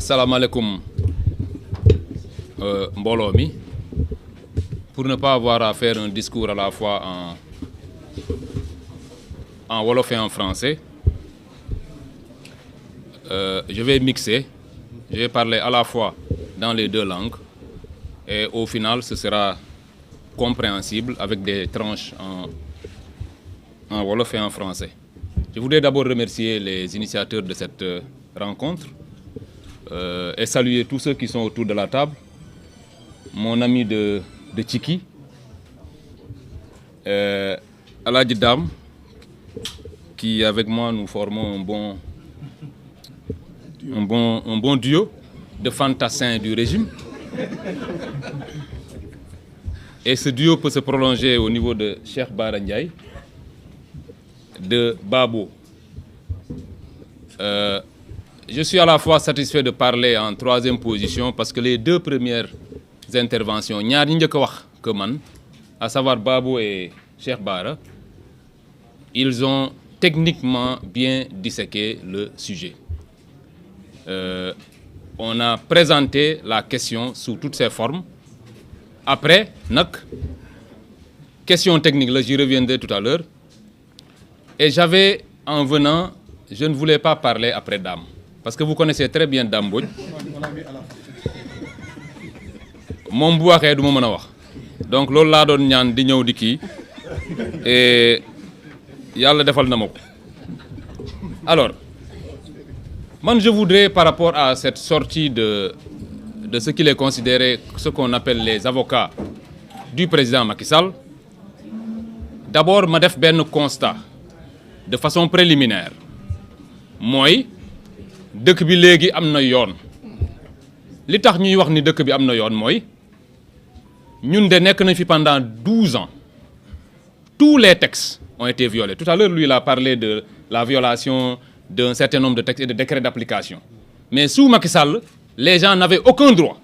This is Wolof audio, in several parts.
Asalaamaaleykum mbooloo mi pour ne pas avoir à faire un discours à la fois en wolof et en français, je vais mixer, je vais parler à la fois dans les deux langues et au final ce sera compréhensible avec des tranches en wolof et en français. Je voudrais d'abord remercier les initiateurs de cette rencontre et saluer tous ceux qui sont autour de la table. Mon ami de Tchiki, Aladji Dam, qui avec moi nous formons un bon duo de fantassins du régime. Et ce duo peut se prolonger au niveau de Cheikh Bara Ndiaye, de Babo. Je suis à la fois satisfait de parler en troisième position parce que les deux premières interventions, ñaar ñi njëkk a wax que man, à savoir Babo et Cheikh Bara, ils ont techniquement bien disséqué le sujet. On a présenté la question sous toutes ses formes. Après, question technique, là, j'y reviendrai tout à l'heure. Et j'avais, en venant, je ne voulais pas parler après Dame. Parce que vous connaissez très bien Dame Mbodj. Moom bu waxee du ma mën a wax. Donc loolu laa doon ñaan di ñëw di kii et yàlla defal na ma ko. Alors, man je voudrais par rapport à cette sortie de ce qu'il est considéré, ce qu'on appelle les avocats du président Macky Sall, d'abord ma def benn constat de façon préliminaire mooy dëkk bi léegi am na yoon. Li tax ñuy wax ni dëkk bi am na yoon mooy ñun de nekk nañ fi pendant 12 ans. Tous les textes ont été violés. Tout à l'heure, lui, il a parlé de la violation d'un certain nombre de textes et de décrets d'application. Mais sous Macky Sall, les gens n'avaient aucun droit.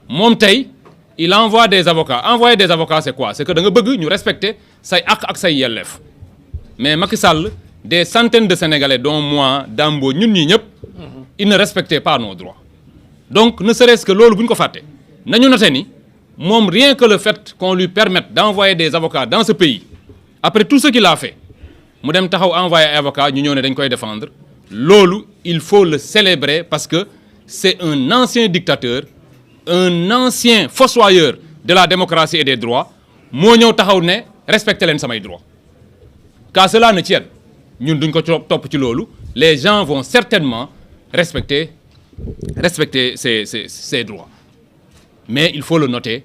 Moom tey, il envoie des avocats. Envoyer des avocats, c'est quoi? C'est que da nga bëgg ñu respecter say àq ak say yelleef. Mais Macky Sall, des centaines de Sénégalais, dont moi, Dambo, ñun ñi ñëpp, ils ne respectaient pas nos droits. Donc, ne serait-ce que loolu bu ñu ko fàtte nañu noté ni moom rien que le fait qu'on lui permette d'envoyer des avocats dans ce pays après tout ce qu'il a fait mu dem taxaw envoyer ay avocats ñu ñëw ne dañ koy défendre loolu il faut le célébrer parce que c'est un ancien dictateur, un ancien fossoyeur de la démocratie et des droits moo ñëw taxaw ne respecter leen samay droits. Qu'à cela ne tienne ñun duñ ko topp ci loolu les gens vont certainement respecter ses droits. Mais il faut le noter,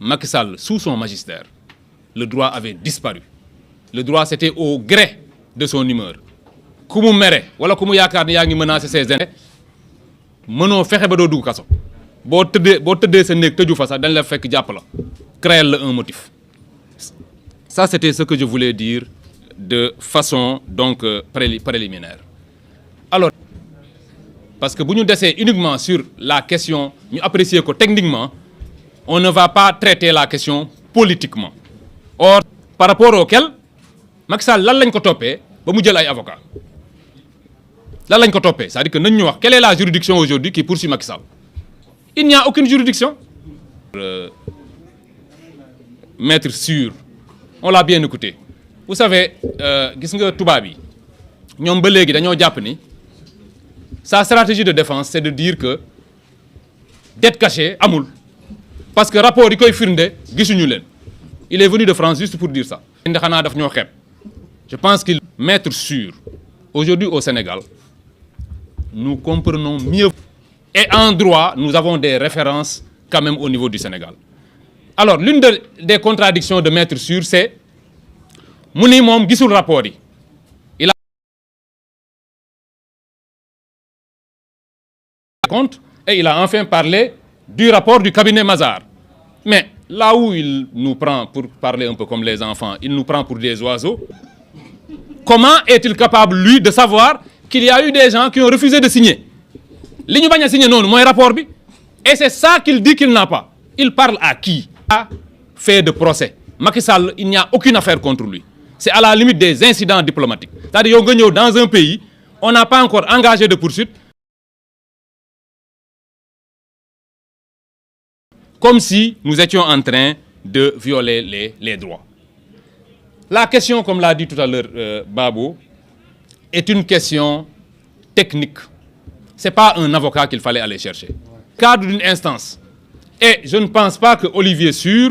Macky Sall, sous son magistère, le droit avait disparu. Le droit, c'était au gré de son humeur. Ku mu mere wala ku mu yaakaar ne yaa ngi menacer ses intérêts mënoo fexe ba doo dugg kaso boo tëddee sa néeg tëju fa sax dañ la fekk jàpp la créer la un motif. Ça, c'était ce que je voulais dire de façon donc préliminaire. Alors, parce que bu ñu desee uniquement sur la question ñu apprécier ko techniquement on ne va pas traiter la question politiquement. Or par rapport auquel Macky Sall lan lañ ko toppee ba mu jël ay avocats lan lañ ko toppee c'est-à-dire que nañ ñu wax quelle est la juridiction aujourd'hui qui poursuit Macky Sall? Il n'y a aucune juridiction. Maître sûr on l'a bien écouté. Vous savez gis nga tubaab yi ñoom ba léegi dañoo jàpp ni sa stratégie de défense, c'est de dire que dette cachée amul parce que rapport yi koy firnde gisuñu leen. Il est venu de France juste pour dire ça. Xanaa daf ñoo xeeb. Je pense qu'il maître sûr. Aujourd'hui au Sénégal, nous comprenons mieux et en droit, nous avons des références quand même au niveau du Sénégal. Alors, l'une des contradictions de maître sûr, c'est mu ni moom gisul rapport yi. Et il a enfin parlé du rapport du cabinet Mazars. Mais là où il nous prend, pour parler un peu comme les enfants, il nous prend pour des oiseaux, comment est-il capable, lui, de savoir qu'il y a eu des gens qui ont refusé de signer? Li ñu bañ a signer noonu mooy rapport bi. Et c'est ça qu'il dit qu'il n'a pas. Il parle à qui? A fait de procès. Macky Sall, il n'y a aucune affaire contre lui. C'est à la limite des incidents diplomatiques. C'est-à-dire yow nga ñëw dans un pays, on n'a pas encore engagé de poursuite. comme si nous étions en train de violer les droits. La question, comme l'a dit tout à l'heure Babo, est une question technique. Ce n'est pas un avocat qu'il fallait aller chercher. Cadre d'une instance. Et je ne pense pas que Olivier Sur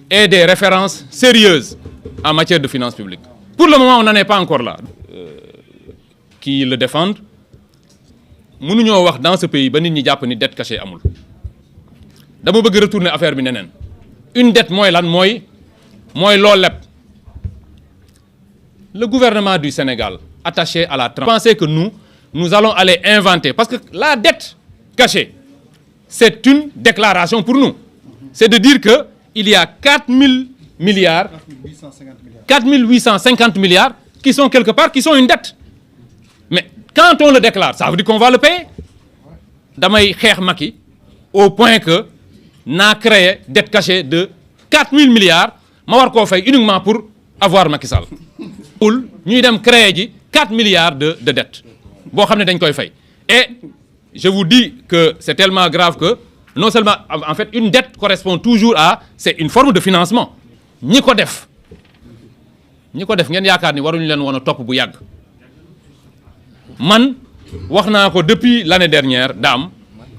ait des références sérieuses en matière de finances publiques. Pour le moment, on n'en est pas encore là. Qui le défendent. Nous ñoo wax dans ce pays ba nit ñi jàpp ni dette cachée amul. Dama bëgg retourner affaire bi neneen. Une dette mooy lan mooy loo leb. Le gouvernement du Sénégal, attaché à la transparence, pensait que nous allons aller inventer. Parce que la dette cachée, c'est une déclaration pour nous. C'est de dire qu'il y a 4 850 milliards qui sont quelque part, qui sont une dette. Mais quand on le déclare, ça veut dire qu'on va le payer. Damay xeex Macky au point que n'a créé dette cachée de 4 000 milliards, ma war koo fay uniquement pour avoir Macky Sall. Nous avons créé 4 milliards de dettes. Et je vous dis que c'est tellement grave que, non seulement, en fait, une dette correspond toujours à, c'est une forme de financement. Ñi ko def ngeen yaakaar ni waruñu leen woon a topp bu yàgg. Man wax naa ko depuis l'année dernière Dame,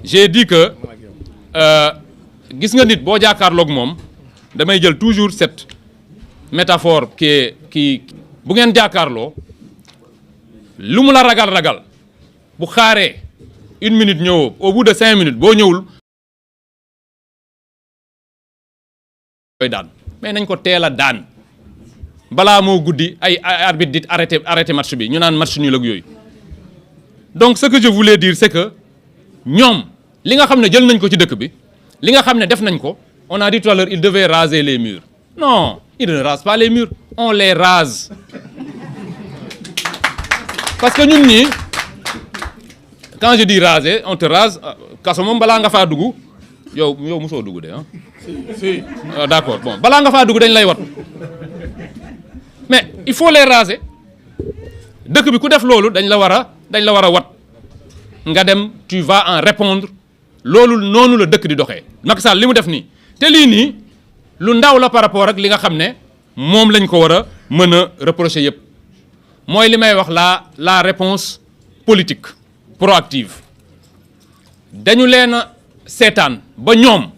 j'ai dit que gis nga nit boo jàkkaarloog moom damay jël toujours cette métaphore qui bu ngeen jàkkaarloo lu mu la ragal bu xaaree 1 minute ñëwoo au bout de 5 minutes boo ñëwul koy daan mais nañ ko teel a daan balaa moo guddi ay arbitre dit arrêté match bi ñu naan match nul ak yooyu. Donc ce que je voulais dire c'est que ñoom li nga xam ne jël nañ ko ci dëkk bi li nga xam ne def nañ ko on a dit tout à l'heure ils devaient raser les murs. Non, ils ne rasent pas les murs, on les rase. Parce que ñun ñii quand je dis raser on te rase kaso moom balaa nga faa dugg yow mosoo dugg de ah. Si d'accord bon balaa nga faa dugg dañ lay wat mais il faut les raser dëkk bi ku def loolu dañ la war a wat nga dem tu vas en répondre loolu noonu la dëkk di doxee. Macky Sall li mu def nii te lii nii lu ndaw la par rapport ak li nga xam ne moom lañ ko war a mën a reprocher yëpp mooy li may wax la réponse politique proactive dañu leen a seetaan ba ñoom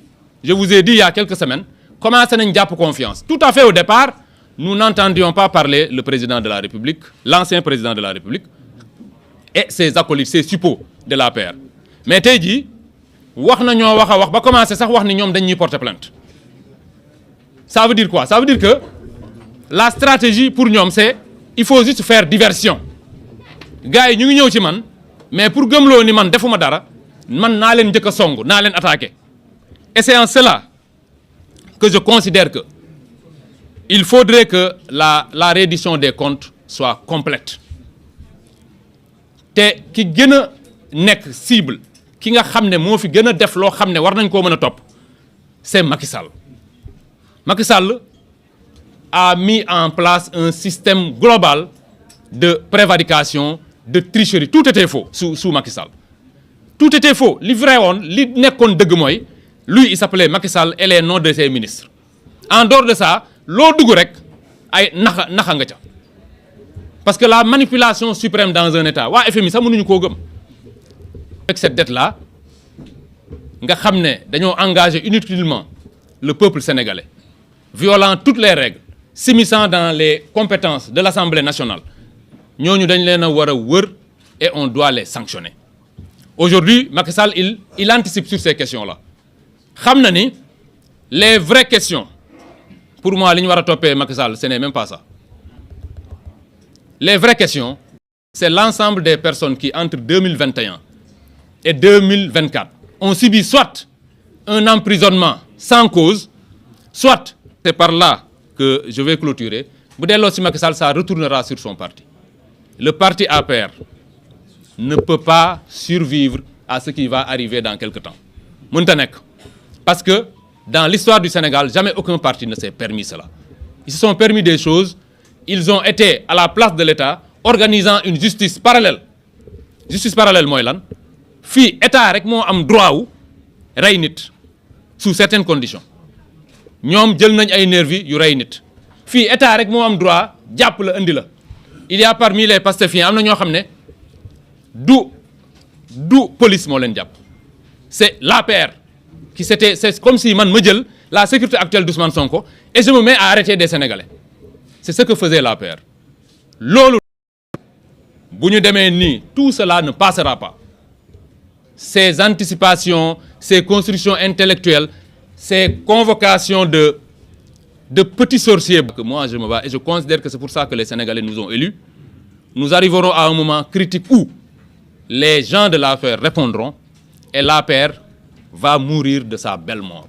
je vous ai dit il y a quelques semaines commencé nañ jàpp confiance tout à fait au départ nous n'entendions pas parler le président de la République l'ancien président de la République et ses acolytes ses suppôts de l'APR mais tey jii wax na ñoo wax a wax ba commencé sax wax ni ñoom dañ ñuy porter plainte. Ça veut dire quoi? Ça veut dire que la stratégie pour ñoom c'est il faut juste faire diversion gars yi ñu ngi ñëw ci man mais pour gëmloo ni man defuma dara man naa leen njëkk a song naa leen attaquer et c'est en cela que je considère que il faudrait que la reddition des comptes soit complète te ki gën a nekk cible ki nga xam ne moo fi gën a def loo xam ne war nañ koo mën a topp c'est Macky Sall. Macky Sall a mis en place un système global de prévarication, de tricherie. Tout était faux sous Macky Sall. Tout était faux. Li vrai woon li nekkoon dëgg mooy lui il s'appelait Macky Sall et les noms de ses ministres. En dehors de ça loo dugg rek ay naxa nga ca. Parce que la manipulation suprême dans un État waa FMI sax mënuñu koo gëm. Avec cette dette-là nga xam ne dañoo engagé inutilement le peuple sénégalais. Violant toutes les règles, s'immisçant dans les compétences de l'Assemblée nationale. Ñooñu dañ leen a war a wër et on doit les sanctionner. Aujourd'hui, Macky Sall il anticipe sur ces questions-là. Xam na ni les vraies questions pour moi li ñu war a toppee Macky Sall ce n'est même pas ça. Les vraies questions, c'est l'ensemble des personnes qui entre 2021 et 2024 ont subi soit un emprisonnement sans cause, soit c'est par là que je vais clôturer. Bu delloo si Macky Sall, ça retournera sur son parti. Le parti APR ne peut pas survivre à ce qui va arriver dans quelque temps. Mënta nekk. Parce que dans l'histoire du Sénégal, jamais aucun parti ne s'est permis cela. Ils se sont permis des choses, ils ont été à la place de l'État organisant une justice parallèle. Justice parallèle mooy lan? Fii état rek moo am droit wu rey nit sous certaines conditions ñoom jël nañ ay nervi yu rey nit fii état rek moo am droit jàpp la indi la il y a parmi les pastefiens am na ñoo xam ne du police moo leen jàpp c'est l'APR qui c'est comme si man ma jël la sécurité actuelle d'Ousmane Sonko et je me mets à arrêter des Sénégalais c'est ce que faisait l'APR loolu bu ñu demee nii tout cela ne passera pas ces anticipations ces constructions intellectuelles ces convocations de petits sorciers que moi je me bats et je considère que c'est pour ça que les Sénégalais nous ont élus nous arriverons à un moment critique où les gens de l'APR répondront et l'APR va mourir de sa belle mort